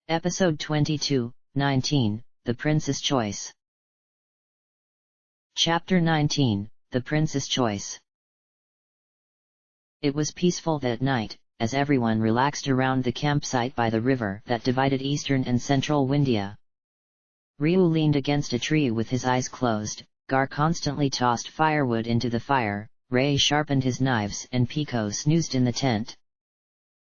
Episode 22, 19, The Prince's Choice. Chapter 19, The Prince's Choice. It was peaceful that night, as everyone relaxed around the campsite by the river that divided eastern and central Windia. Ryu leaned against a tree with his eyes closed, Gar constantly tossed firewood into the fire, Ray sharpened his knives and Pico snoozed in the tent.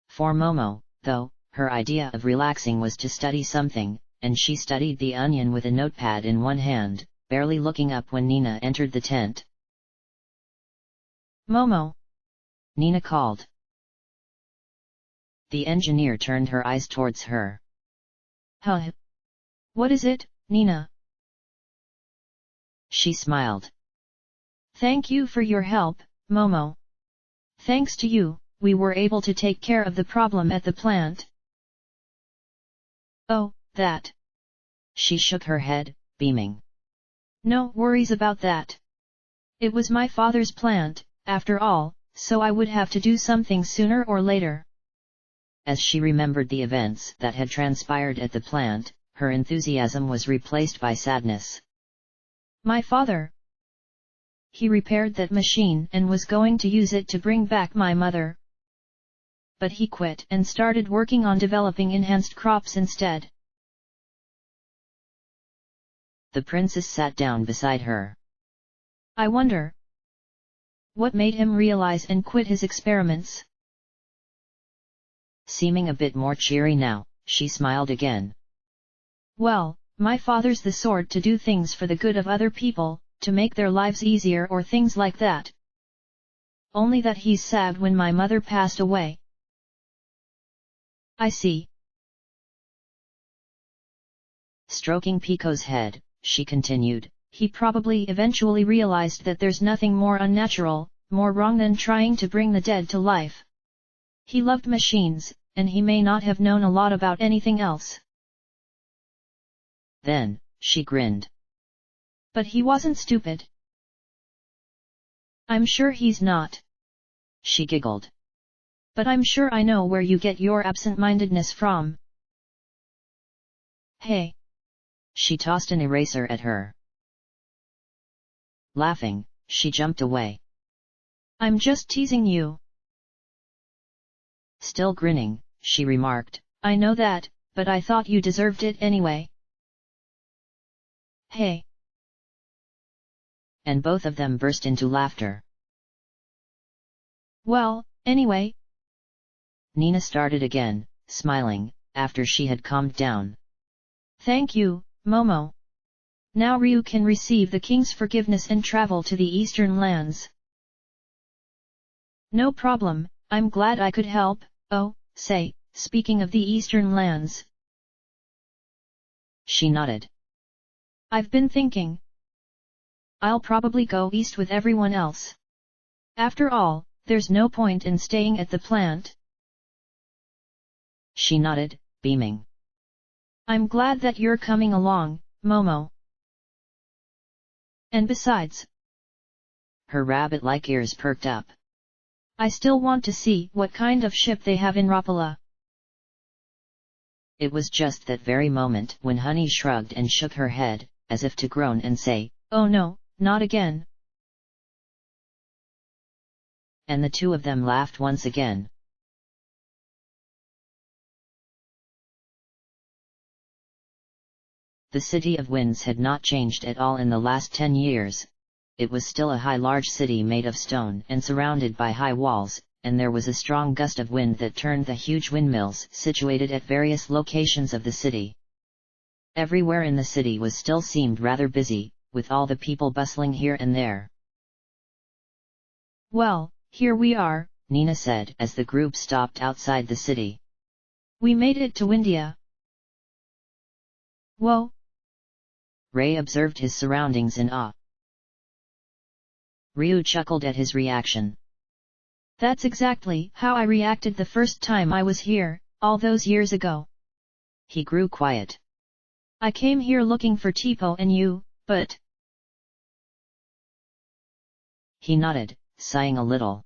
For Momo, though, her idea of relaxing was to study something, and she studied the onion with a notepad in one hand, barely looking up when Nina entered the tent. "Momo!" Nina called. The engineer turned her eyes towards her. "Huh? What is it, Nina?" She smiled. "Thank you for your help, Momo. Thanks to you, we were able to take care of the problem at the plant." "Oh, that." She shook her head, beaming. "No worries about that. It was my father's plant, after all, so I would have to do something sooner or later." As she remembered the events that had transpired at the plant, her enthusiasm was replaced by sadness. "My father. He repaired that machine and was going to use it to bring back my mother. But he quit and started working on developing enhanced crops instead." The princess sat down beside her. "I wonder what made him realize and quit his experiments?" Seeming a bit more cheery now, she smiled again. "Well, my father's the sort to do things for the good of other people, to make their lives easier or things like that. Only that he's sad when my mother passed away." "I see." Stroking Pico's head, she continued, "He probably eventually realized that there's nothing more unnatural, more wrong than trying to bring the dead to life. He loved machines, and he may not have known a lot about anything else." Then, she grinned. "But he wasn't stupid." "I'm sure he's not." She giggled. "But I'm sure I know where you get your absent-mindedness from." "Hey!" She tossed an eraser at her. Laughing, she jumped away. "I'm just teasing you." Still grinning, she remarked, "I know that, but I thought you deserved it anyway." "Hey!" And both of them burst into laughter. "Well, anyway," Nina started again, smiling, after she had calmed down. "Thank you, Momo. Now Ryu can receive the king's forgiveness and travel to the eastern lands." "No problem, I'm glad I could help. Oh, say, speaking of the eastern lands." She nodded. "I've been thinking. I'll probably go east with everyone else. After all, there's no point in staying at the plant." She nodded, beaming. "I'm glad that you're coming along, Momo. And besides..." Her rabbit-like ears perked up. "I still want to see what kind of ship they have in Rapala." It was just that very moment when Honey shrugged and shook her head, as if to groan and say, "Oh no, not again." And the two of them laughed once again. The City of Winds had not changed at all in the last 10 years. It was still a large city made of stone and surrounded by high walls, and there was a strong gust of wind that turned the huge windmills situated at various locations of the city. Everywhere in the city was still seemed rather busy, with all the people bustling here and there. "Well, here we are," Nina said as the group stopped outside the city. "We made it to Windia." "Whoa!" Ray observed his surroundings in awe. Ryu chuckled at his reaction. "That's exactly how I reacted the first time I was here, all those years ago." He grew quiet. "I came here looking for Tipo and you, but..." He nodded, sighing a little.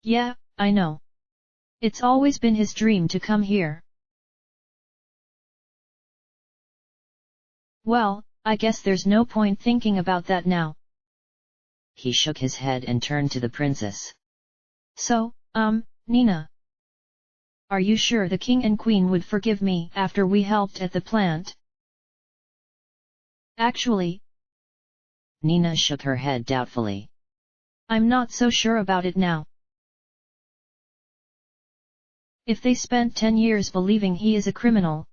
"Yeah, I know. It's always been his dream to come here." Well, I guess there's no point thinking about that now. He shook his head and turned to the princess. So, Nina. Are you sure the king and queen would forgive me after we helped at the plant? Actually, Nina shook her head doubtfully. I'm not so sure about it now. If they spent 10 years believing he is a criminal.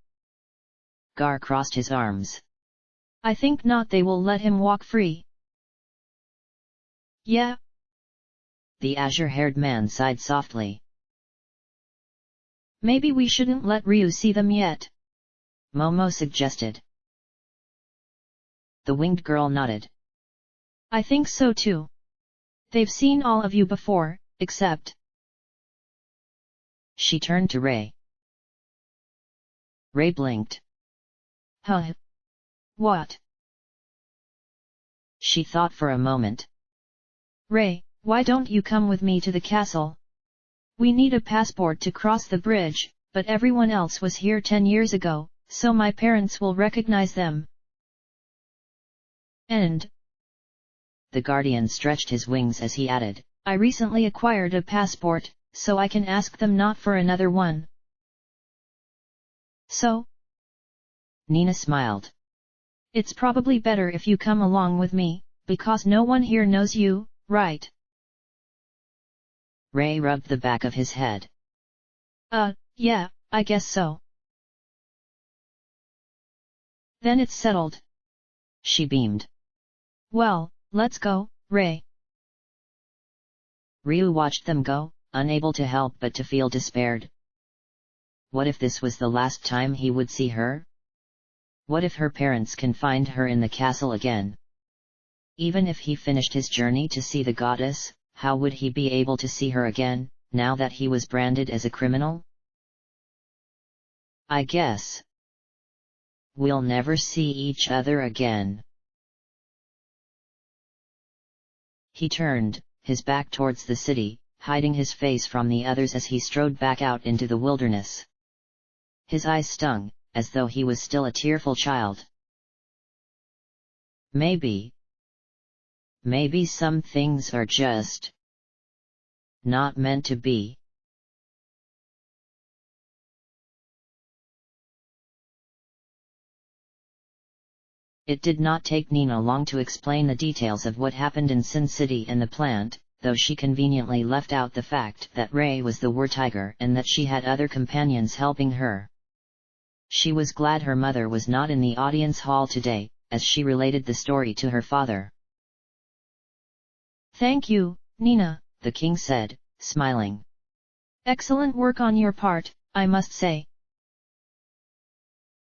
Gar crossed his arms. I think not, they will let him walk free. Yeah. The azure-haired man sighed softly. Maybe we shouldn't let Ryu see them yet, Momo suggested. The winged girl nodded. I think so too. They've seen all of you before, except... She turned to Ray. Ray blinked. Huh? What? She thought for a moment. Ray, why don't you come with me to the castle? We need a passport to cross the bridge, but everyone else was here 10 years ago, so my parents will recognize them. And... The guardian stretched his wings as he added, I recently acquired a passport, so I can ask them not for another one. So? Nina smiled. It's probably better if you come along with me, because no one here knows you, right? Ray rubbed the back of his head. Yeah, I guess so. Then it's settled. She beamed. Well, let's go, Ray. Ryu watched them go, unable to help but to feel despaired. What if this was the last time he would see her? What if her parents can find her in the castle again? Even if he finished his journey to see the goddess, how would he be able to see her again, now that he was branded as a criminal? I guess we'll never see each other again. He turned, his back towards the city, hiding his face from the others as he strode back out into the wilderness. His eyes stung, as though he was still a tearful child. Maybe some things are just not meant to be. It did not take Nina long to explain the details of what happened in Sin City and the plant, though she conveniently left out the fact that Ray was the war tiger and that she had other companions helping her. She was glad her mother was not in the audience hall today, as she related the story to her father. Thank you, Nina, the king said, smiling. Excellent work on your part, I must say.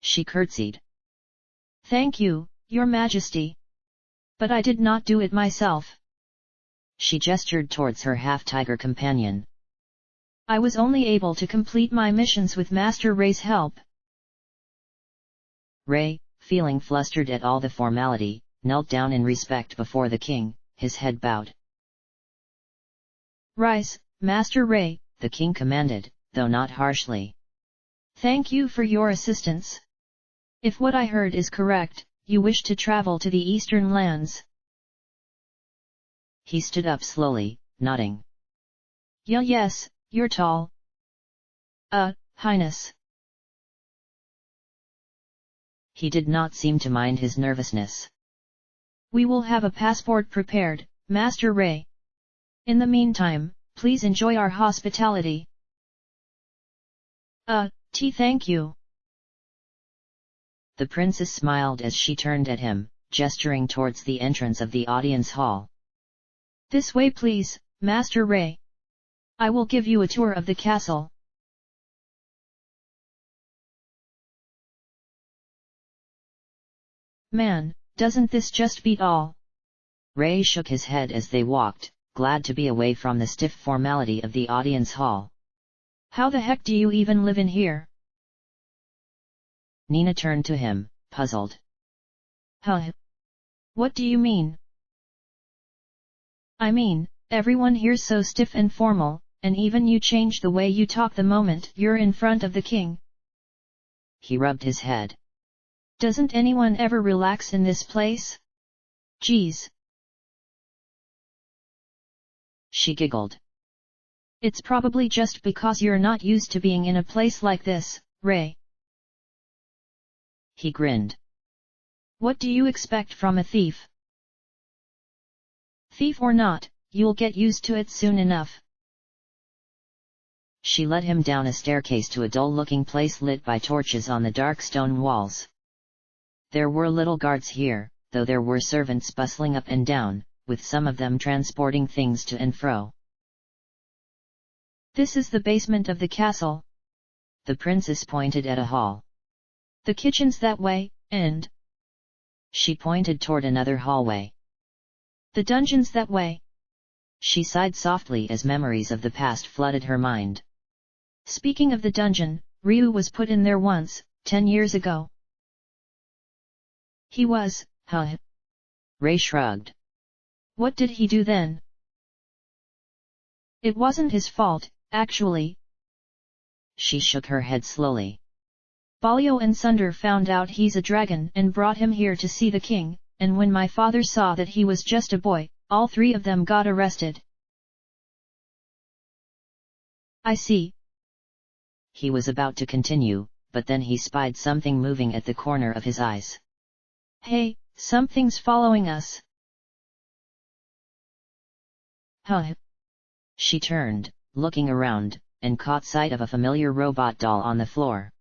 She curtsied. Thank you, Your Majesty. But I did not do it myself. She gestured towards her half-tiger companion. I was only able to complete my missions with Master Ray's help. Ray, feeling flustered at all the formality, knelt down in respect before the king, his head bowed. Rise, Master Ray, the king commanded, though not harshly. Thank you for your assistance. If what I heard is correct, you wish to travel to the eastern lands. He stood up slowly, nodding. Yes, you're tall. Highness. He did not seem to mind his nervousness. We will have a passport prepared, Master Ray. In the meantime, please enjoy our hospitality. Thank you. The princess smiled as she turned at him, gesturing towards the entrance of the audience hall. This way please, Master Ray. I will give you a tour of the castle. Man, doesn't this just beat all? Ray shook his head as they walked, glad to be away from the stiff formality of the audience hall. How the heck do you even live in here? Nina turned to him, puzzled. Huh? What do you mean? I mean, everyone here's so stiff and formal, and even you change the way you talk the moment you're in front of the king. He rubbed his head. Doesn't anyone ever relax in this place? Geez. She giggled. It's probably just because you're not used to being in a place like this, Ray. He grinned. What do you expect from a thief? Thief or not, you'll get used to it soon enough. She led him down a staircase to a dull-looking place lit by torches on the dark stone walls. There were little guards here, though there were servants bustling up and down, with some of them transporting things to and fro. This is the basement of the castle. The princess pointed at a hall. The kitchen's that way, and... She pointed toward another hallway. The dungeon's that way. She sighed softly as memories of the past flooded her mind. Speaking of the dungeon, Ryu was put in there once, 10 years ago. He was, huh? Ray shrugged. What did he do then? It wasn't his fault, actually. She shook her head slowly. Balio and Sunder found out he's a dragon and brought him here to see the king, and when my father saw that he was just a boy, all three of them got arrested. I see. He was about to continue, but then he spied something moving at the corner of his eyes. Hey, something's following us. Huh? She turned, looking around, and caught sight of a familiar robot doll on the floor.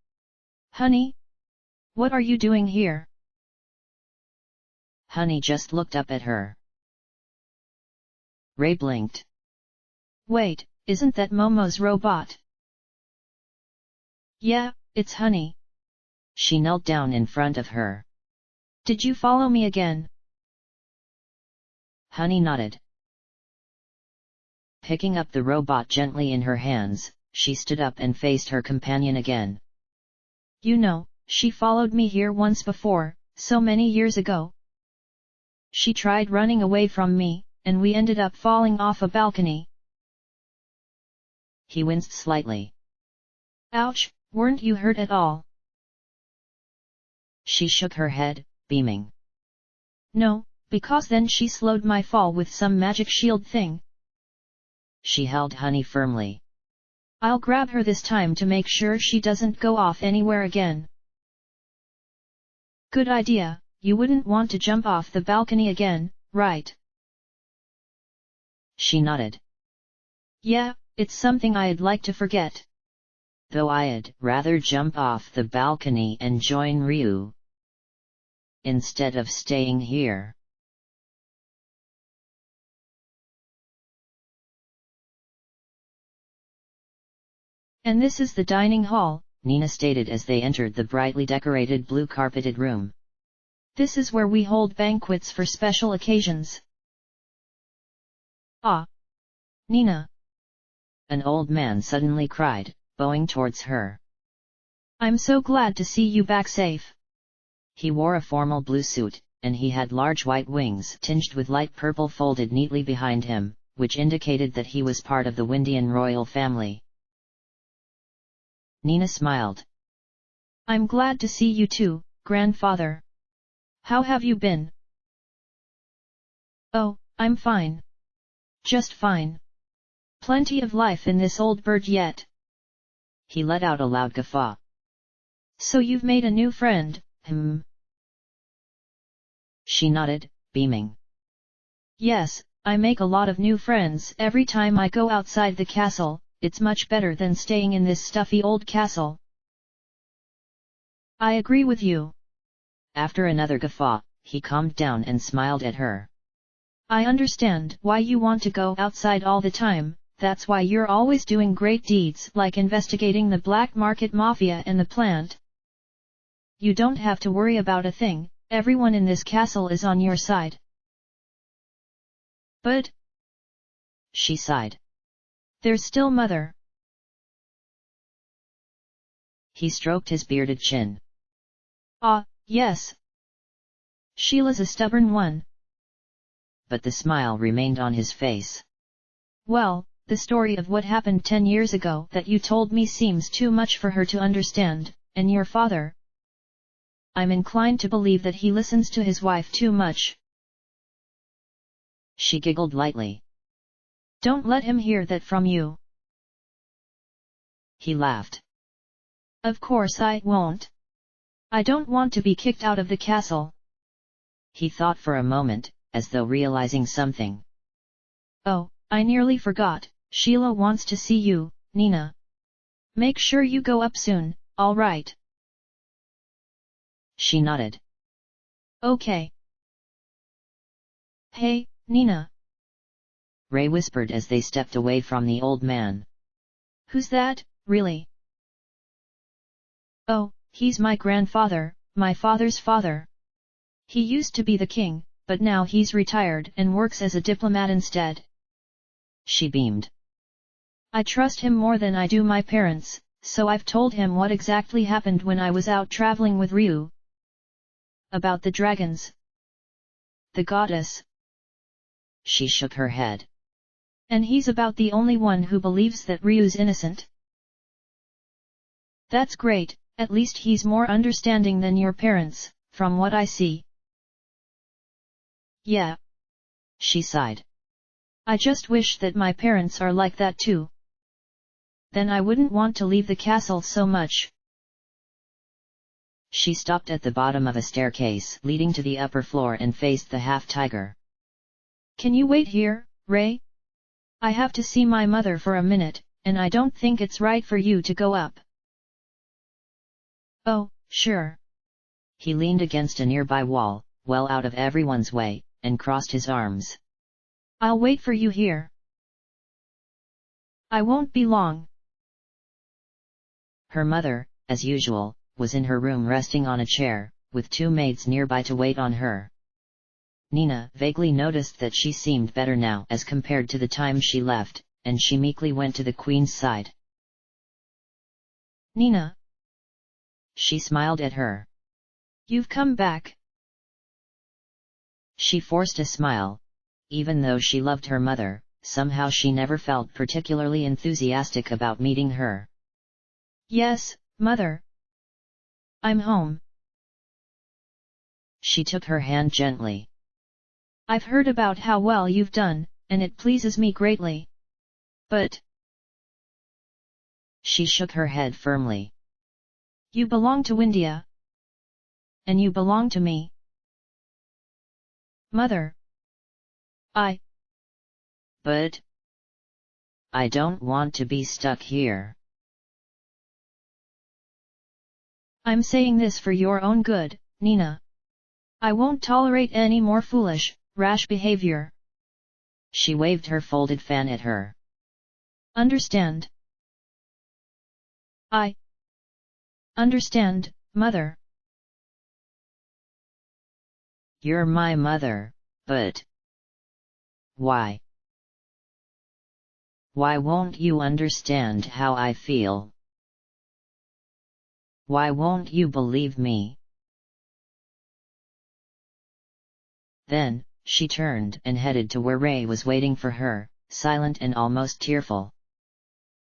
Honey? What are you doing here? Honey just looked up at her. Ray blinked. Wait, isn't that Momo's robot? Yeah, it's Honey. She knelt down in front of her. Did you follow me again? Honey nodded. Picking up the robot gently in her hands, she stood up and faced her companion again. You know, she followed me here once before, so many years ago. She tried running away from me, and we ended up falling off a balcony. He winced slightly. Ouch, weren't you hurt at all? She shook her head, beaming. No, because then she slowed my fall with some magic shield thing. She held Honey firmly. I'll grab her this time to make sure she doesn't go off anywhere again. Good idea, you wouldn't want to jump off the balcony again, right? She nodded. Yeah, it's something I'd like to forget. Though I'd rather jump off the balcony and join Ryu, instead of staying here. And this is the dining hall, Nina stated as they entered the brightly decorated blue-carpeted room. This is where we hold banquets for special occasions. Ah! Nina! An old man suddenly cried, bowing towards her. I'm so glad to see you back safe. He wore a formal blue suit, and he had large white wings tinged with light purple folded neatly behind him, which indicated that he was part of the Windian royal family. Nina smiled. I'm glad to see you too, grandfather. How have you been? Oh, I'm fine. Just fine. Plenty of life in this old bird yet. He let out a loud guffaw. So you've made a new friend, She nodded, beaming. Yes, I make a lot of new friends every time I go outside the castle. It's much better than staying in this stuffy old castle. I agree with you. After another guffaw, he calmed down and smiled at her. I understand why you want to go outside all the time, that's why you're always doing great deeds like investigating the black market mafia and the plant. You don't have to worry about a thing, everyone in this castle is on your side. But... She sighed. There's still Mother. He stroked his bearded chin. Ah, yes. Sheila's a stubborn one. But the smile remained on his face. Well, the story of what happened 10 years ago that you told me seems too much for her to understand, and your father. I'm inclined to believe that he listens to his wife too much. She giggled lightly. Don't let him hear that from you. He laughed. Of course I won't. I don't want to be kicked out of the castle. He thought for a moment, as though realizing something. Oh, I nearly forgot, Sheila wants to see you, Nina. Make sure you go up soon, all right? She nodded. Okay. Hey, Nina. Ray whispered as they stepped away from the old man. Who's that, really? Oh, he's my grandfather, my father's father. He used to be the king, but now he's retired and works as a diplomat instead. She beamed. I trust him more than I do my parents, so I've told him what exactly happened when I was out traveling with Ryu. About the dragons. The goddess. She shook her head. And he's about the only one who believes that Ryu's innocent. That's great, at least he's more understanding than your parents, from what I see. Yeah. She sighed. I just wish that my parents are like that too. Then I wouldn't want to leave the castle so much. She stopped at the bottom of a staircase leading to the upper floor and faced the half-tiger. Can you wait here, Ray? I have to see my mother for a minute, and I don't think it's right for you to go up. Oh, sure. He leaned against a nearby wall, well out of everyone's way, and crossed his arms. I'll wait for you here. I won't be long. Her mother, as usual, was in her room resting on a chair, with two maids nearby to wait on her. Nina vaguely noticed that she seemed better now as compared to the time she left, and she meekly went to the queen's side. Nina. She smiled at her. You've come back. She forced a smile. Even though she loved her mother, somehow she never felt particularly enthusiastic about meeting her. Yes, Mother. I'm home. She took her hand gently. I've heard about how well you've done, and it pleases me greatly. But... She shook her head firmly. You belong to India. And you belong to me. Mother. But... I don't want to be stuck here. I'm saying this for your own good, Nina. I won't tolerate any more foolish, rash behavior. She waved her folded fan at her. Understand? I understand, Mother. You're my mother, but... Why? Why won't you understand how I feel? Why won't you believe me? Then, she turned and headed to where Ray was waiting for her, silent and almost tearful.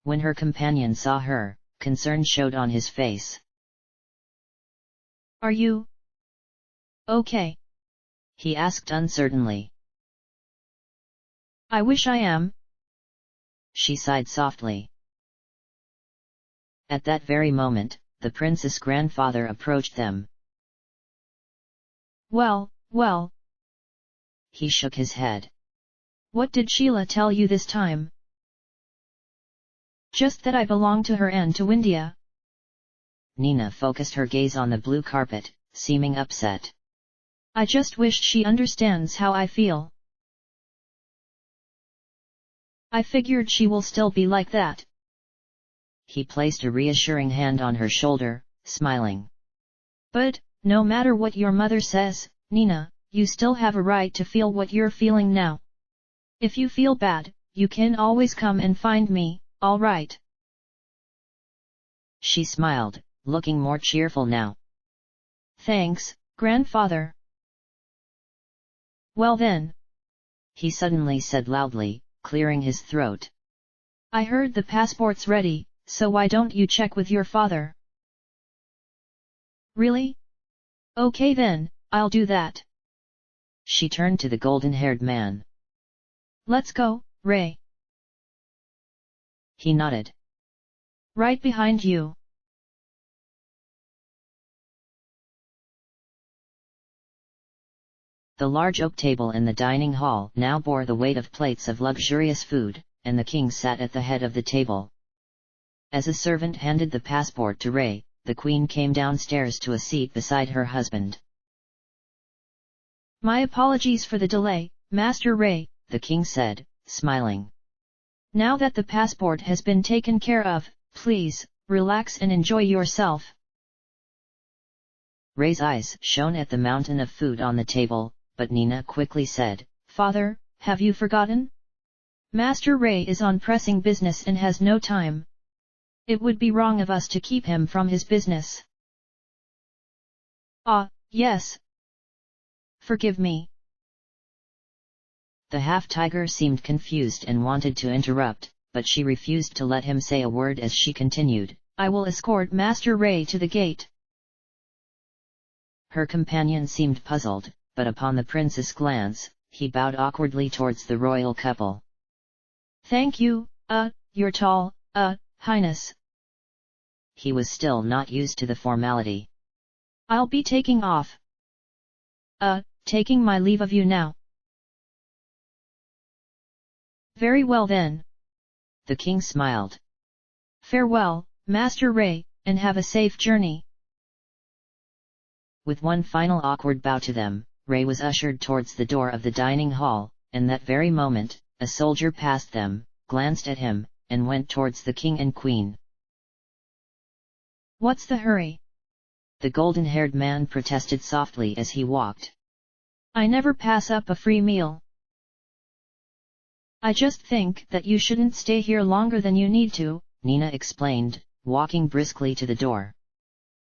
When her companion saw her, concern showed on his face. Are you okay? He asked uncertainly. I wish I am. She sighed softly. At that very moment, the prince's grandfather approached them. Well. He shook his head. What did Sheila tell you this time? Just that I belong to her and to India. Nina focused her gaze on the blue carpet, seeming upset. I just wish she understands how I feel. I figured she will still be like that. He placed a reassuring hand on her shoulder, smiling. But, no matter what your mother says, Nina, you still have a right to feel what you're feeling now. If you feel bad, you can always come and find me, all right? She smiled, looking more cheerful now. Thanks, grandfather. Well then, he suddenly said loudly, clearing his throat. I heard the passport's ready, so why don't you check with your father? Really? Okay then, I'll do that. She turned to the golden-haired man. Let's go, Ray. He nodded. Right behind you. The large oak table in the dining hall now bore the weight of plates of luxurious food, and the king sat at the head of the table. As a servant handed the passport to Ray, the queen came downstairs to a seat beside her husband. My apologies for the delay, Master Ray, the king said, smiling. Now that the passport has been taken care of, please, relax and enjoy yourself. Ray's eyes shone at the mountain of food on the table, but Nina quickly said, Father, have you forgotten? Master Ray is on pressing business and has no time. It would be wrong of us to keep him from his business. Ah, yes. Forgive me. The half-tiger seemed confused and wanted to interrupt, but she refused to let him say a word as she continued, I will escort Master Ray to the gate. Her companion seemed puzzled, but upon the prince's glance, he bowed awkwardly towards the royal couple. Thank you, your tall, highness. He was still not used to the formality. I'll be taking off. Taking my leave of you now. Very well then. The king smiled. Farewell, Master Ray, and have a safe journey. With one final awkward bow to them, Ray was ushered towards the door of the dining hall, and that very moment, a soldier passed them, glanced at him, and went towards the king and queen. What's the hurry? The golden-haired man protested softly as he walked. I never pass up a free meal. I just think that you shouldn't stay here longer than you need to, Nina explained, walking briskly to the door.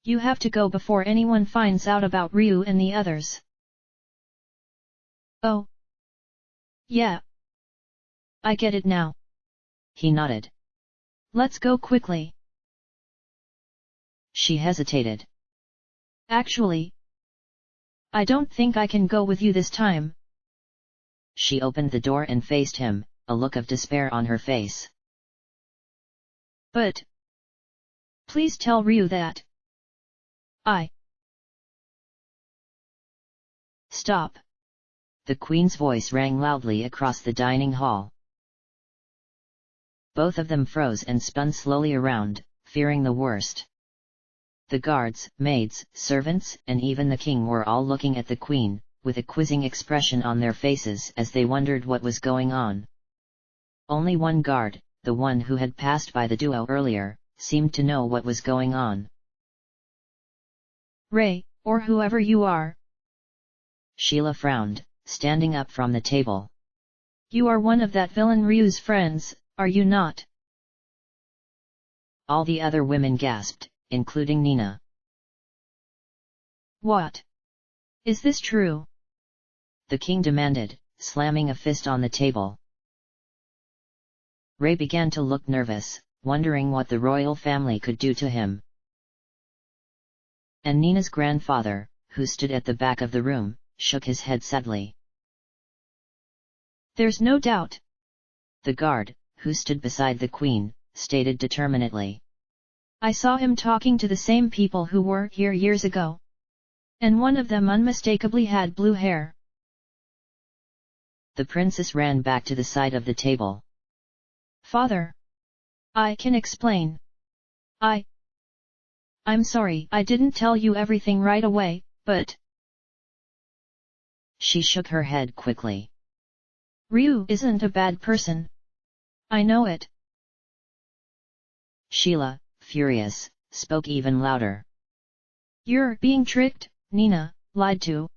You have to go before anyone finds out about Ryu and the others. Oh. Yeah. I get it now. He nodded. Let's go quickly. She hesitated. Actually, I don't think I can go with you this time. She opened the door and faced him, a look of despair on her face. But please tell Ryu that Stop. The queen's voice rang loudly across the dining hall. Both of them froze and spun slowly around, fearing the worst. The guards, maids, servants, and even the king were all looking at the queen, with a quizzing expression on their faces as they wondered what was going on. Only one guard, the one who had passed by the duo earlier, seemed to know what was going on. Ray, or whoever you are. Sheila frowned, standing up from the table. You are one of that villain Ryu's friends, are you not? All the other women gasped, including Nina. What? Is this true? The king demanded, slamming a fist on the table. Ray began to look nervous, wondering what the royal family could do to him. And Nina's grandfather, who stood at the back of the room, shook his head sadly. There's no doubt. The guard, who stood beside the queen, stated determinedly. I saw him talking to the same people who were here years ago. And one of them unmistakably had blue hair. The princess ran back to the side of the table. Father! I can explain. I'm sorry I didn't tell you everything right away, but... She shook her head quickly. Ryu isn't a bad person. I know it. Sheila, furious, spoke even louder. You're being tricked, Nina, lied to.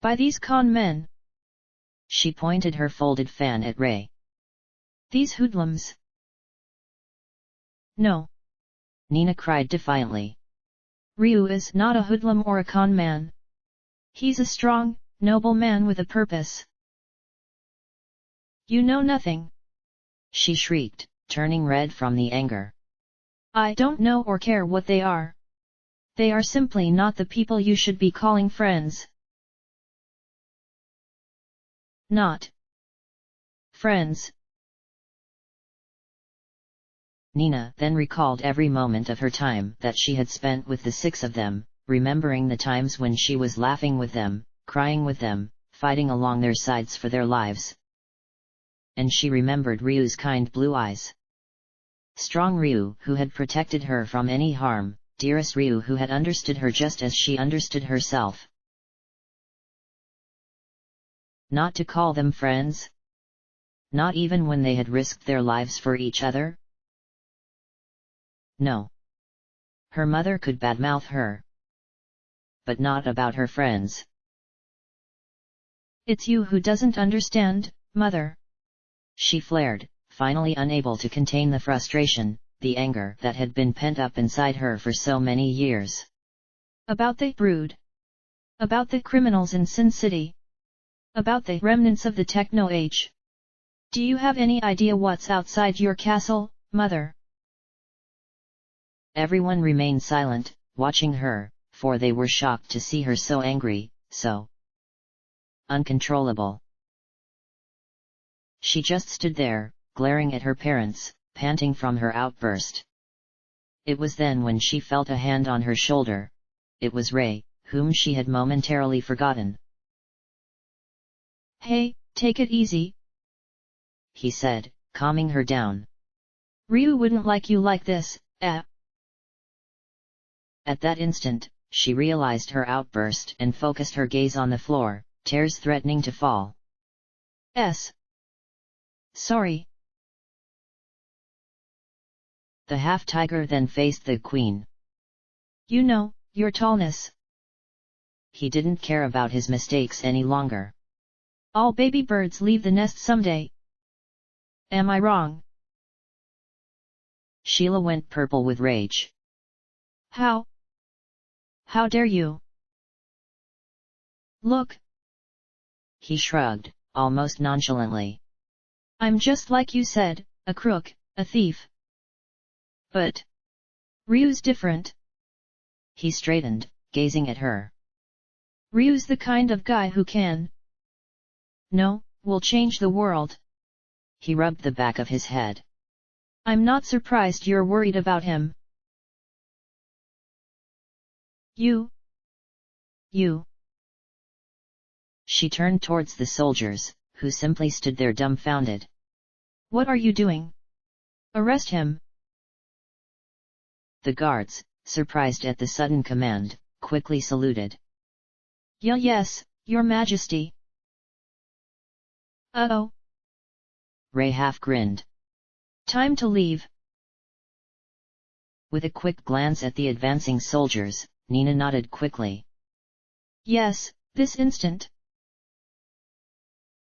By these con men. She pointed her folded fan at Ray. These hoodlums. No. Nina cried defiantly. Ryu is not a hoodlum or a con man. He's a strong, noble man with a purpose. You know nothing. She shrieked, turning red from the anger. I don't know or care what they are. They are simply not the people you should be calling friends. Not friends. Nina then recalled every moment of her time that she had spent with the six of them, remembering the times when she was laughing with them, crying with them, fighting along their sides for their lives. And she remembered Ryu's kind blue eyes. Strong Ryu who had protected her from any harm, dearest Ryu who had understood her just as she understood herself. Not to call them friends? Not even when they had risked their lives for each other? No. Her mother could badmouth her. But not about her friends. It's you who doesn't understand, mother. She flared, finally unable to contain the frustration, the anger that had been pent up inside her for so many years. About the brood. About the criminals in Sin City. About the remnants of the techno age. Do you have any idea what's outside your castle, mother? Everyone remained silent, watching her, for they were shocked to see her so angry, so uncontrollable. She just stood there, glaring at her parents, panting from her outburst. It was then when she felt a hand on her shoulder. It was Ray, whom she had momentarily forgotten. Hey, take it easy, he said, calming her down. Ryu wouldn't like you like this, At that instant, she realized her outburst and focused her gaze on the floor, tears threatening to fall. Sorry. The half-tiger then faced the queen. You know, your tallness. He didn't care about his mistakes any longer. All baby birds leave the nest someday. Am I wrong? Sheila went purple with rage. How? How dare you? Look. He shrugged, almost nonchalantly. I'm just like you said, a crook, a thief. But Ryu's different. He straightened, gazing at her. Ryu's the kind of guy who can. No, will change the world. He rubbed the back of his head. I'm not surprised you're worried about him. You. She turned towards the soldiers, who simply stood there dumbfounded. What are you doing? Arrest him. The guards, surprised at the sudden command, quickly saluted. Yes, Your Majesty. Uh-oh. Ray half grinned. Time to leave. With a quick glance at the advancing soldiers, Nina nodded quickly. Yes, this instant.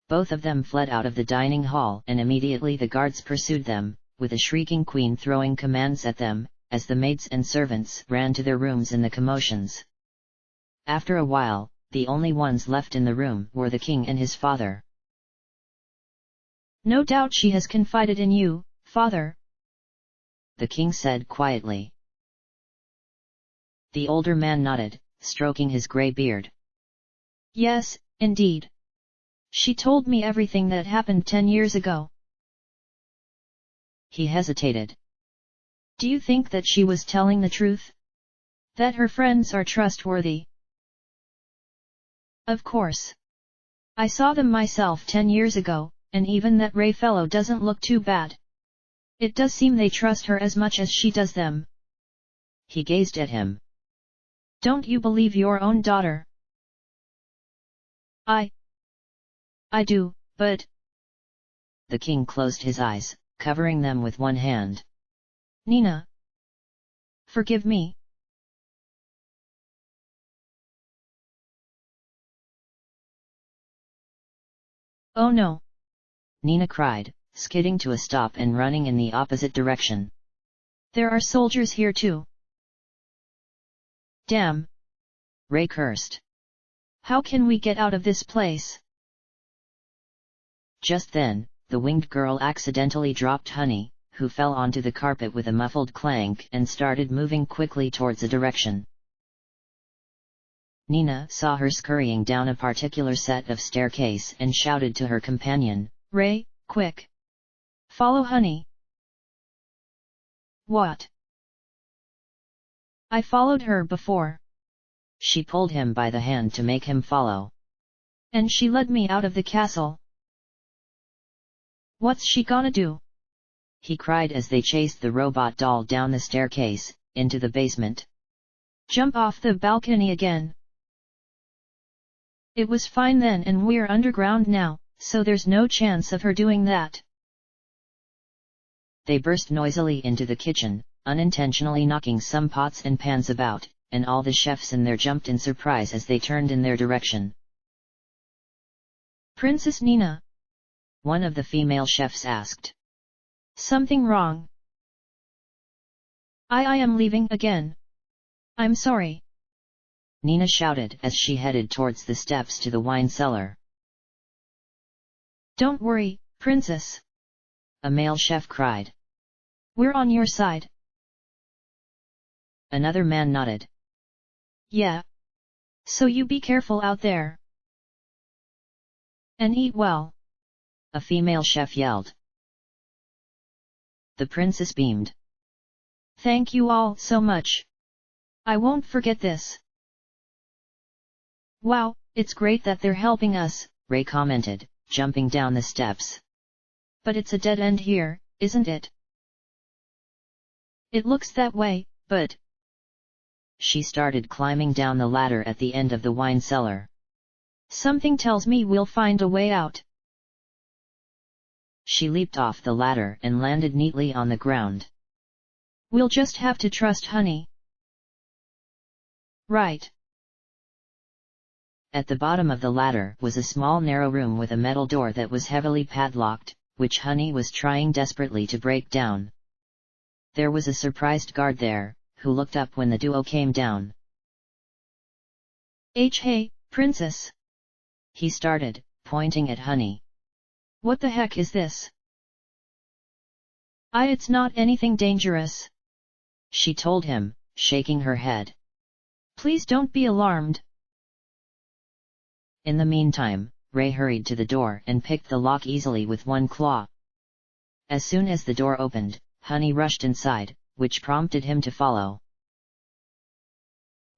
Both of them fled out of the dining hall and immediately the guards pursued them, with a shrieking queen throwing commands at them, as the maids and servants ran to their rooms in the commotions. After a while, the only ones left in the room were the king and his father. No doubt she has confided in you, father, the king said quietly. The older man nodded, stroking his grey beard. Yes, indeed. She told me everything that happened 10 years ago. He hesitated. Do you think that she was telling the truth? That her friends are trustworthy? Of course. I saw them myself 10 years ago, and even that Ray fellow doesn't look too bad. It does seem they trust her as much as she does them. He gazed at him. Don't you believe your own daughter? I do, but... The king closed his eyes, covering them with one hand. Nina. Forgive me. Oh no. Nina cried, skidding to a stop and running in the opposite direction. There are soldiers here too. Damn. Ray cursed. How can we get out of this place? Just then, the winged girl accidentally dropped Honey, who fell onto the carpet with a muffled clank and started moving quickly towards a direction. Nina saw her scurrying down a particular set of staircase and shouted to her companion, Ray, quick! Follow honey! What? I followed her before. She pulled him by the hand to make him follow. And she led me out of the castle. What's she gonna do? He cried as they chased the robot doll down the staircase, into the basement. Jump off the balcony again. It was fine then and we're underground now, so there's no chance of her doing that. They burst noisily into the kitchen, unintentionally knocking some pots and pans about, and all the chefs in there jumped in surprise as they turned in their direction. Princess Nina? One of the female chefs asked. Something wrong? I am leaving again. I'm sorry. Nina shouted as she headed towards the steps to the wine cellar. Don't worry, princess. A male chef cried. We're on your side. Another man nodded. Yeah. So you be careful out there. And eat well. A female chef yelled. The princess beamed. Thank you all so much. I won't forget this. Wow, it's great that they're helping us, Ray commented, jumping down the steps. But it's a dead end here, isn't it? It looks that way, but... She started climbing down the ladder at the end of the wine cellar. Something tells me we'll find a way out. She leaped off the ladder and landed neatly on the ground. We'll just have to trust honey. Right. At the bottom of the ladder was a small narrow room with a metal door that was heavily padlocked, which Honey was trying desperately to break down. There was a surprised guard there, who looked up when the duo came down. Hey, princess! He started, pointing at Honey. What the heck is this? It's not anything dangerous. She told him, shaking her head. Please don't be alarmed. In the meantime, Ray hurried to the door and picked the lock easily with one claw. As soon as the door opened, Honey rushed inside, which prompted him to follow.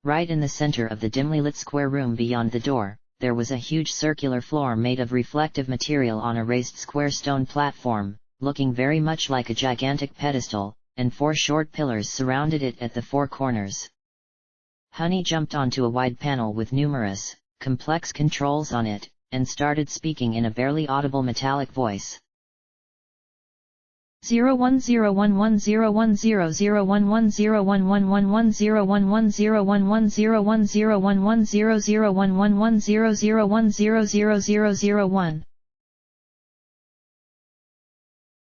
Right in the center of the dimly lit square room beyond the door, there was a huge circular floor made of reflective material on a raised square stone platform, looking very much like a gigantic pedestal, and 4 short pillars surrounded it at the 4 corners. Honey jumped onto a wide panel with numerous, complex controls on it, and started speaking in a barely audible metallic voice. 0101101010101010101001000100001.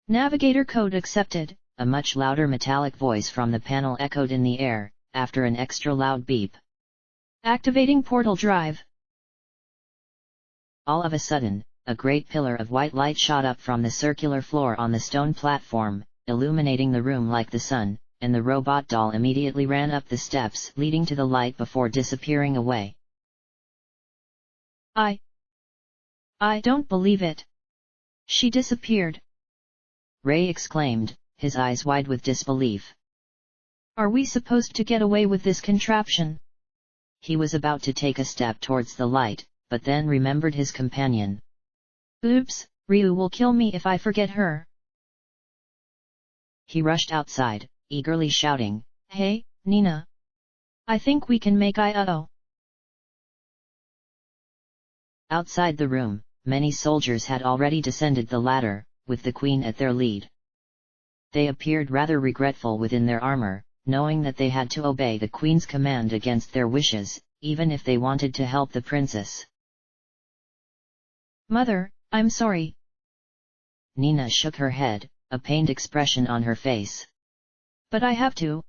Navigator code accepted, a much louder metallic voice from the panel echoed in the air, after an extra loud beep. Activating portal drive. All of a sudden, a great pillar of white light shot up from the circular floor on the stone platform, illuminating the room like the sun, and the robot doll immediately ran up the steps leading to the light before disappearing away. I don't believe it. She disappeared. Ray exclaimed, his eyes wide with disbelief. Are we supposed to get away with this contraption? He was about to take a step towards the light, but then remembered his companion. Oops, Ryu will kill me if I forget her. He rushed outside, eagerly shouting, Hey, Nina! I think we can make it. Outside the room, many soldiers had already descended the ladder, with the queen at their lead. They appeared rather regretful within their armor, knowing that they had to obey the queen's command against their wishes, even if they wanted to help the princess. Mother, I'm sorry. Nina shook her head, a pained expression on her face. But I have to.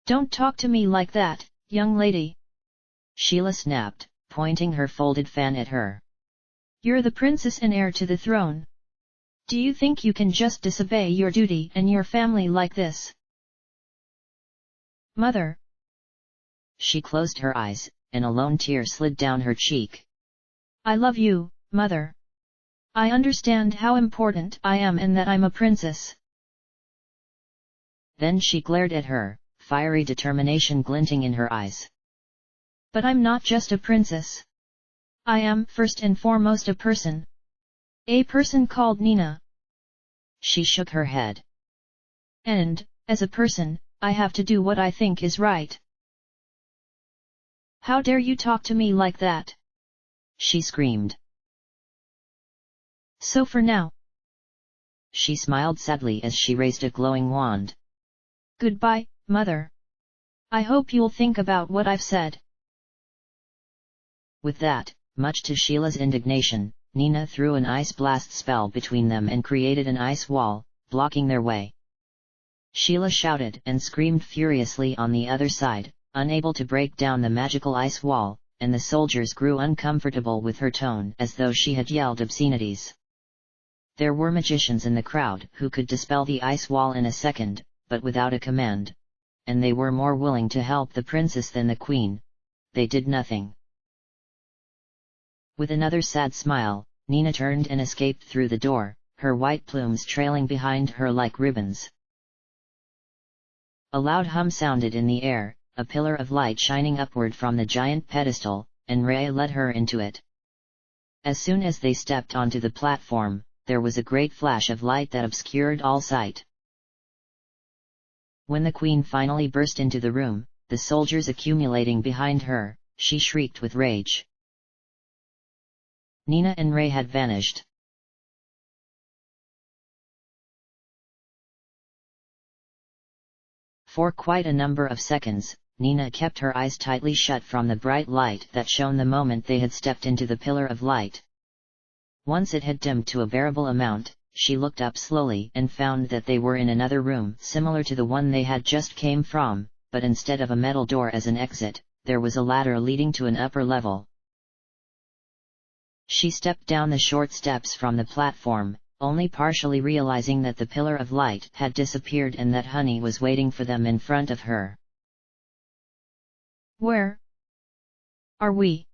Don't talk to me like that, young lady. Sheila snapped, pointing her folded fan at her. You're the princess and heir to the throne. Do you think you can just disobey your duty and your family like this? Mother! She closed her eyes, and a lone tear slid down her cheek. I love you, mother. I understand how important I am and that I'm a princess. Then she glared at her, fiery determination glinting in her eyes. But I'm not just a princess. I am, first and foremost, a person. A person called Nina. She shook her head. And, as a person, I have to do what I think is right. How dare you talk to me like that? She screamed. So for now. She smiled sadly as she raised a glowing wand. Goodbye, mother. I hope you'll think about what I've said. With that, much to Sheila's indignation, Nina threw an ice blast spell between them and created an ice wall, blocking their way. Sheila shouted and screamed furiously on the other side, unable to break down the magical ice wall, and the soldiers grew uncomfortable with her tone as though she had yelled obscenities. There were magicians in the crowd who could dispel the ice wall in a second, but without a command. And they were more willing to help the princess than the queen. They did nothing. With another sad smile, Nina turned and escaped through the door, her white plumes trailing behind her like ribbons. A loud hum sounded in the air, a pillar of light shining upward from the giant pedestal, and Ray led her into it. As soon as they stepped onto the platform, there was a great flash of light that obscured all sight. When the queen finally burst into the room, the soldiers accumulating behind her, she shrieked with rage. Nina and Ray had vanished. For quite a number of seconds, Nina kept her eyes tightly shut from the bright light that shone the moment they had stepped into the pillar of light. Once it had dimmed to a bearable amount, she looked up slowly and found that they were in another room similar to the one they had just came from, but instead of a metal door as an exit, there was a ladder leading to an upper level. She stepped down the short steps from the platform, only partially realizing that the pillar of light had disappeared and that Honey was waiting for them in front of her. Where are we?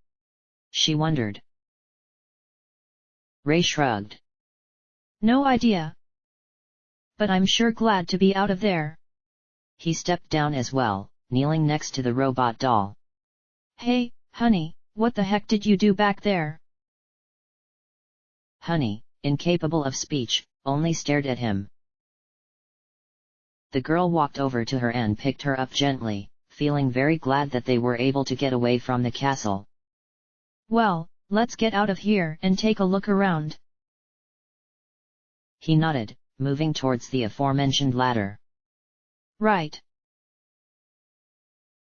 She wondered. Ray shrugged. No idea. But I'm sure glad to be out of there. He stepped down as well, kneeling next to the robot doll. Hey, Honey, what the heck did you do back there? Honey, incapable of speech, only stared at him. The girl walked over to her and picked her up gently, feeling very glad that they were able to get away from the castle. Well, let's get out of here and take a look around. He nodded, moving towards the aforementioned ladder. Right.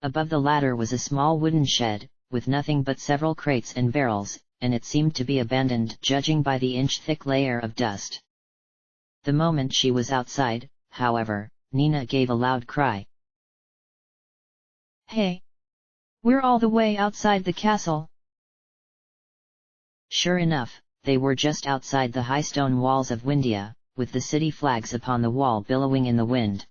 Above the ladder was a small wooden shed, with nothing but several crates and barrels, and it seemed to be abandoned judging by the inch-thick layer of dust. The moment she was outside, however, Nina gave a loud cry. Hey! We're all the way outside the castle. Sure enough, they were just outside the high stone walls of Windia, with the city flags upon the wall billowing in the wind.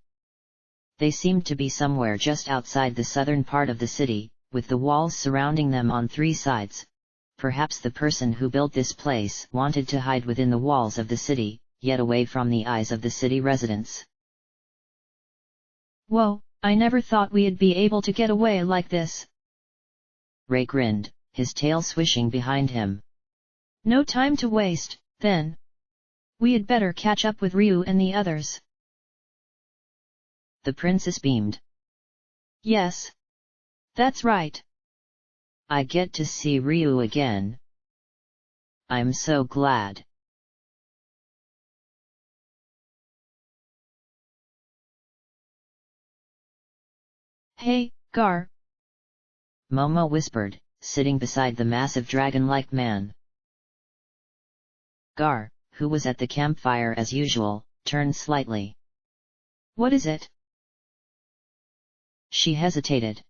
They seemed to be somewhere just outside the southern part of the city, with the walls surrounding them on three sides. Perhaps the person who built this place wanted to hide within the walls of the city, yet away from the eyes of the city residents. Whoa, I never thought we'd be able to get away like this. Ray grinned, his tail swishing behind him. No time to waste, then. We'd better catch up with Ryu and the others. The princess beamed. Yes. That's right. I get to see Ryu again. I'm so glad. Hey, Gar. Momo whispered, sitting beside the massive dragon-like man. Gar, who was at the campfire as usual, turned slightly. What is it? She hesitated.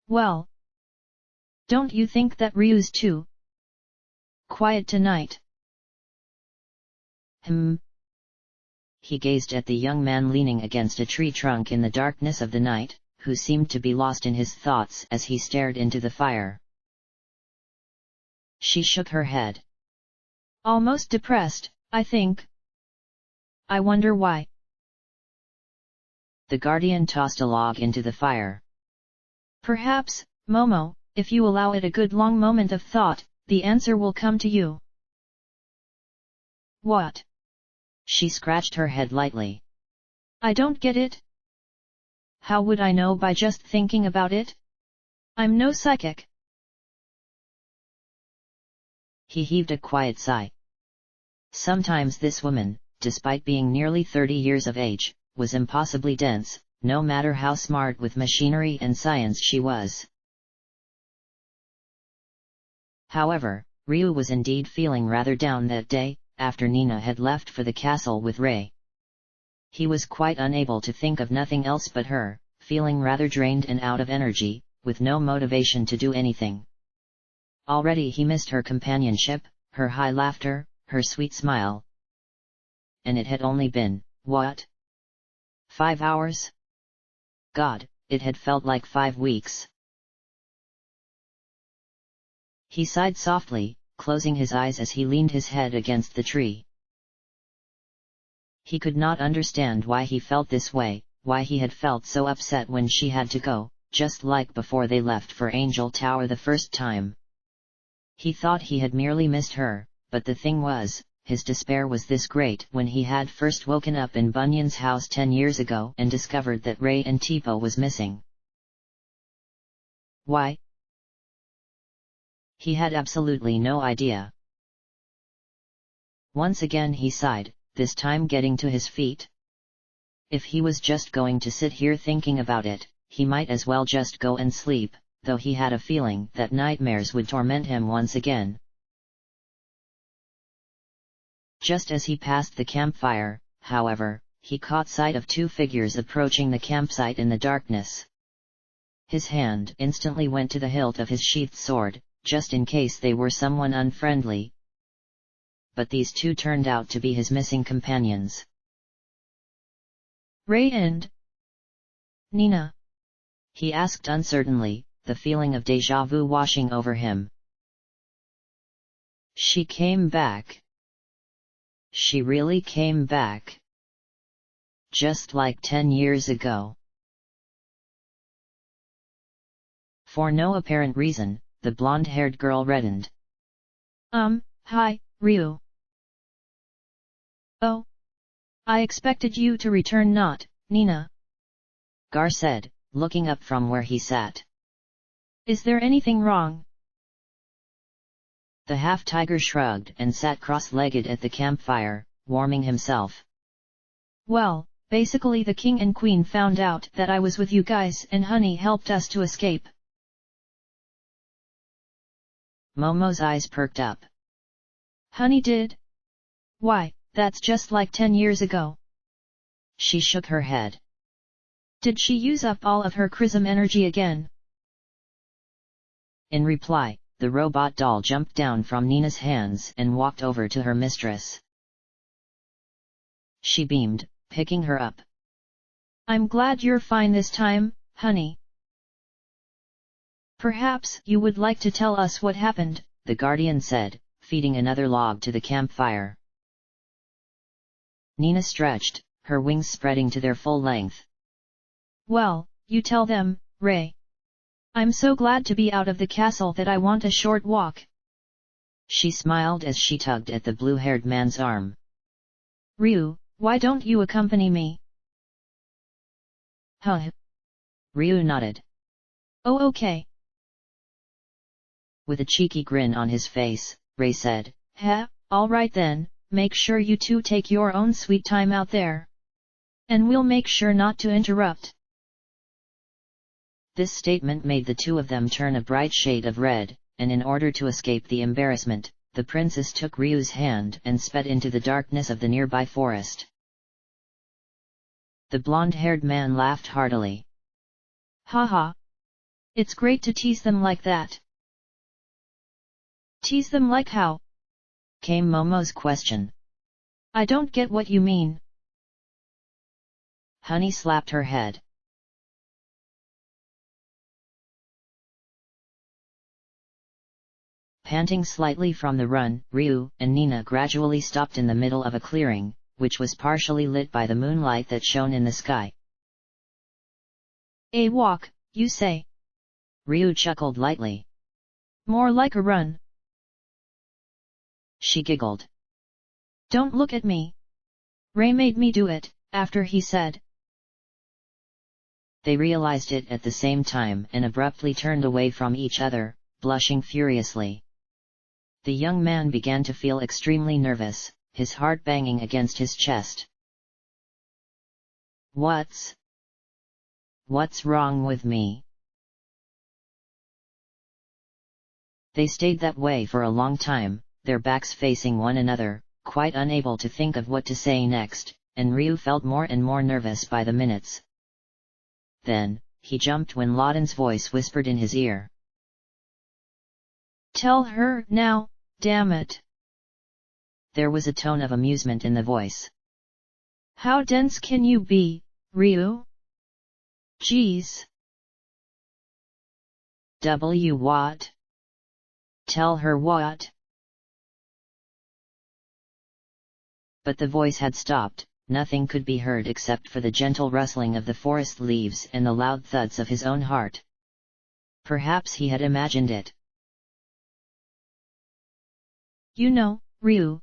Well, don't you think that Ryu's too quiet tonight? He gazed at the young man leaning against a tree trunk in the darkness of the night, who seemed to be lost in his thoughts as he stared into the fire. She shook her head. Almost depressed, I think. I wonder why. The guardian tossed a log into the fire. Perhaps, Momo, if you allow it a good long moment of thought, the answer will come to you. What? She scratched her head lightly. I don't get it. How would I know by just thinking about it? I'm no psychic. He heaved a quiet sigh. Sometimes this woman, despite being nearly 30 years of age, was impossibly dense, no matter how smart with machinery and science she was. However, Ryu was indeed feeling rather down that day, after Nina had left for the castle with Ray. He was quite unable to think of nothing else but her, feeling rather drained and out of energy, with no motivation to do anything. Already he missed her companionship, her high laughter, her sweet smile. And it had only been, what? 5 hours? God, it had felt like 5 weeks. He sighed softly, closing his eyes as he leaned his head against the tree. He could not understand why he felt this way, why he had felt so upset when she had to go, just like before they left for Angel Tower the first time. He thought he had merely missed her, but the thing was, his despair was this great when he had first woken up in Bunyan's house 10 years ago and discovered that Ray and Tipo was missing. Why? He had absolutely no idea. Once again he sighed, this time getting to his feet. If he was just going to sit here thinking about it, he might as well just go and sleep, though he had a feeling that nightmares would torment him once again. Just as he passed the campfire, however, he caught sight of 2 figures approaching the campsite in the darkness. His hand instantly went to the hilt of his sheathed sword, just in case they were someone unfriendly. But these 2 turned out to be his missing companions. Ray and Nina? He asked uncertainly, the feeling of déjà vu washing over him. She came back. She really came back. Just like 10 years ago. For no apparent reason, the blonde-haired girl reddened. Hi, Ryu. Oh. I expected you to return, not, Nina. Gar said, looking up from where he sat. Is there anything wrong? The half-tiger shrugged and sat cross-legged at the campfire, warming himself. Well, basically the king and queen found out that I was with you guys and Honey helped us to escape. Momo's eyes perked up. Honey did? Why, that's just like 10 years ago. She shook her head. Did she use up all of her chrism energy again? In reply, the robot doll jumped down from Nina's hands and walked over to her mistress. She beamed, picking her up. I'm glad you're fine this time, honey. Perhaps you would like to tell us what happened, the guardian said, feeding another log to the campfire. Nina stretched, her wings spreading to their full length. Well, you tell them, Ray. I'm so glad to be out of the castle that I want a short walk. She smiled as she tugged at the blue-haired man's arm. Ryu, why don't you accompany me? Huh? Ryu nodded. Oh, okay. With a cheeky grin on his face, Ray said, all right then, make sure you 2 take your own sweet time out there. And we'll make sure not to interrupt. This statement made the 2 of them turn a bright shade of red, and in order to escape the embarrassment, the princess took Ryu's hand and sped into the darkness of the nearby forest. The blonde-haired man laughed heartily. Haha. It's great to tease them like that. Tease them like how? Came Momo's question. I don't get what you mean. Honey slapped her head. Panting slightly from the run, Ryu and Nina gradually stopped in the middle of a clearing, which was partially lit by the moonlight that shone in the sky. A walk, you say? Ryu chuckled lightly. More like a run. She giggled. Don't look at me. Ray made me do it, after he said. They realized it at the same time and abruptly turned away from each other, blushing furiously. The young man began to feel extremely nervous, his heart banging against his chest. What's wrong with me? They stayed that way for a long time, their backs facing one another, quite unable to think of what to say next, and Ryu felt more and more nervous by the minutes. Then, he jumped when Lauden's voice whispered in his ear. Tell her now, damn it. There was a tone of amusement in the voice. How dense can you be, Ryu? Jeez. What? Tell her what? But the voice had stopped, nothing could be heard except for the gentle rustling of the forest leaves and the loud thuds of his own heart. Perhaps he had imagined it. You know, Ryu.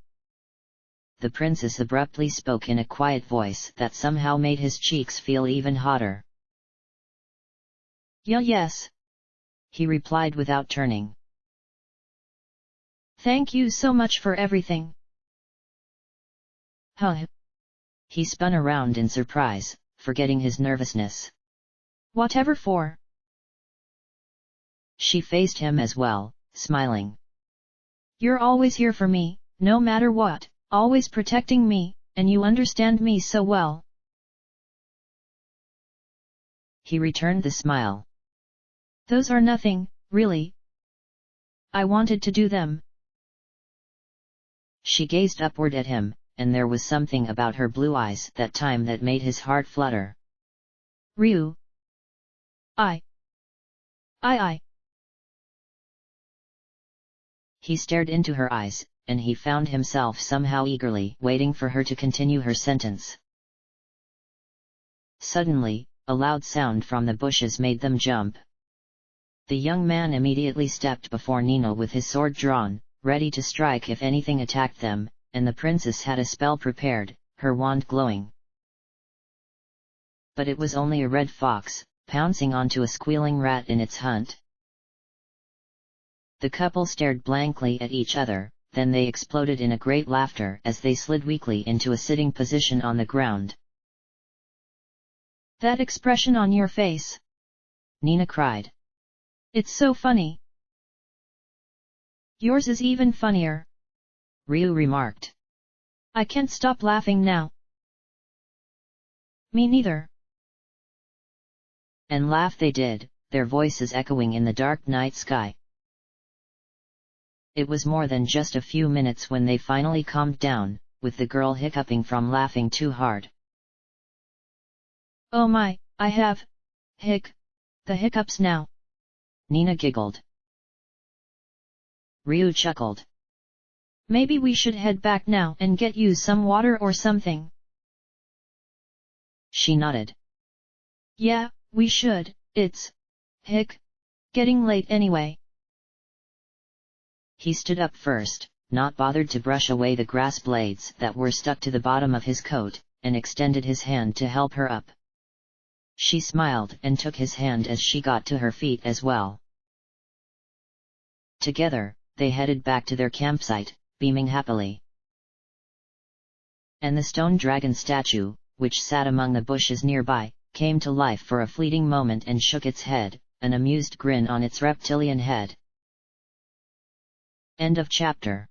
The princess abruptly spoke in a quiet voice that somehow made his cheeks feel even hotter. Yes. He replied without turning. Thank you so much for everything. Huh. He spun around in surprise, forgetting his nervousness. Whatever for? She faced him as well, smiling. You're always here for me, no matter what, always protecting me, and you understand me so well. He returned the smile. Those are nothing, really. I wanted to do them. She gazed upward at him, and there was something about her blue eyes that time that made his heart flutter. Ryu. He stared into her eyes, and he found himself somehow eagerly waiting for her to continue her sentence. Suddenly, a loud sound from the bushes made them jump. The young man immediately stepped before Nina with his sword drawn, ready to strike if anything attacked them, and the princess had a spell prepared, her wand glowing. But it was only a red fox, pouncing onto a squealing rat in its hunt. The couple stared blankly at each other, then they exploded in a great laughter as they slid weakly into a sitting position on the ground. That expression on your face! Nina cried. It's so funny. Yours is even funnier, Ryu remarked. I can't stop laughing now. Me neither. And laugh they did, their voices echoing in the dark night sky. It was more than just a few minutes when they finally calmed down, with the girl hiccuping from laughing too hard. Oh my, I have the hiccups now. Nina giggled. Ryu chuckled. Maybe we should head back now and get you some water or something. She nodded. Yeah, we should, it's getting late anyway. He stood up first, not bothered to brush away the grass blades that were stuck to the bottom of his coat, and extended his hand to help her up. She smiled and took his hand as she got to her feet as well. Together, they headed back to their campsite, beaming happily. And the stone dragon statue, which sat among the bushes nearby, came to life for a fleeting moment and shook its head, an amused grin on its reptilian head. End of chapter.